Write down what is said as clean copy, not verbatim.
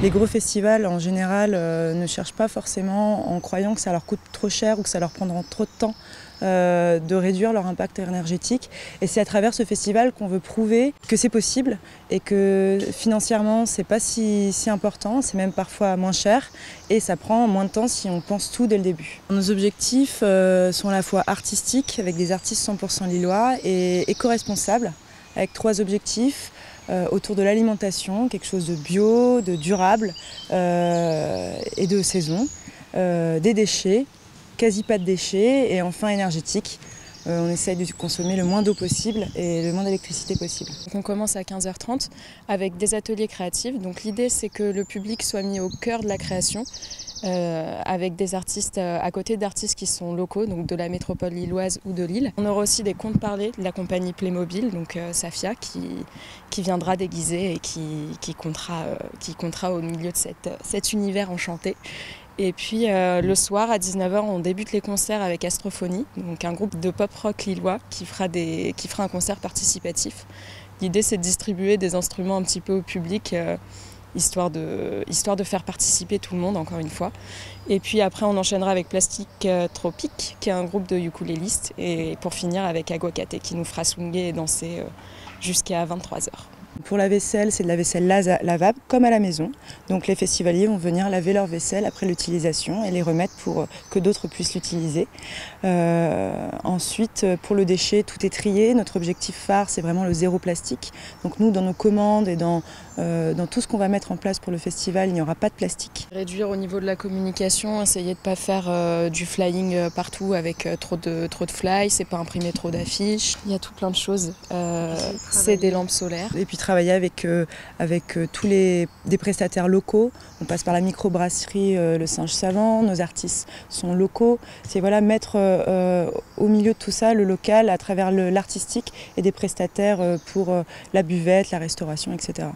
Les gros festivals, en général, ne cherchent pas forcément en croyant que ça leur coûte trop cher ou que ça leur prendra trop de temps de réduire leur impact énergétique. Et c'est à travers ce festival qu'on veut prouver que c'est possible et que financièrement, c'est pas si important, c'est même parfois moins cher et ça prend moins de temps si on pense tout dès le début. Nos objectifs sont à la fois artistiques, avec des artistes 100% lillois, et éco-responsables, avec 3 objectifs. Autour de l'alimentation, quelque chose de bio, de durable et de saison, des déchets, quasi pas de déchets, et enfin énergétique. On essaye de consommer le moins d'eau possible et le moins d'électricité possible. Donc on commence à 15h30 avec des ateliers créatifs. Donc l'idée c'est que le public soit mis au cœur de la création. Avec des artistes à côté d'artistes qui sont locaux, donc de la métropole lilloise ou de Lille. On aura aussi des contes parlés de la compagnie Playmobil, donc Safia, qui viendra déguisée et qui comptera au milieu de cet univers enchanté. Et puis le soir à 19h, on débute les concerts avec Astrophonie, donc un groupe de pop-rock lillois qui fera un concert participatif. L'idée c'est de distribuer des instruments un petit peu au public, histoire de faire participer tout le monde, encore une fois. Et puis après, on enchaînera avec Plastique Tropique, qui est un groupe de ukulélistes. Et pour finir, avec Aguacate, qui nous fera swinguer et danser jusqu'à 23h. Pour la vaisselle, c'est de la vaisselle lavable, comme à la maison. Donc les festivaliers vont venir laver leur vaisselle après l'utilisation et les remettre pour que d'autres puissent l'utiliser. Ensuite, pour le déchet, tout est trié. Notre objectif phare, c'est vraiment le zéro plastique. Donc nous, dans nos commandes et dans tout ce qu'on va mettre en place pour le festival, il n'y aura pas de plastique. Réduire au niveau de la communication, essayer de ne pas faire du flying partout avec trop de fly, c'est pas imprimer trop d'affiches. Il y a tout plein de choses. C'est des lampes solaires. Et puis travailler avec tous des prestataires locaux. On passe par la microbrasserie Le Singe Savant, nos artistes sont locaux. C'est voilà, mettre au milieu de tout ça le local à travers l'artistique et des prestataires pour la buvette, la restauration, etc.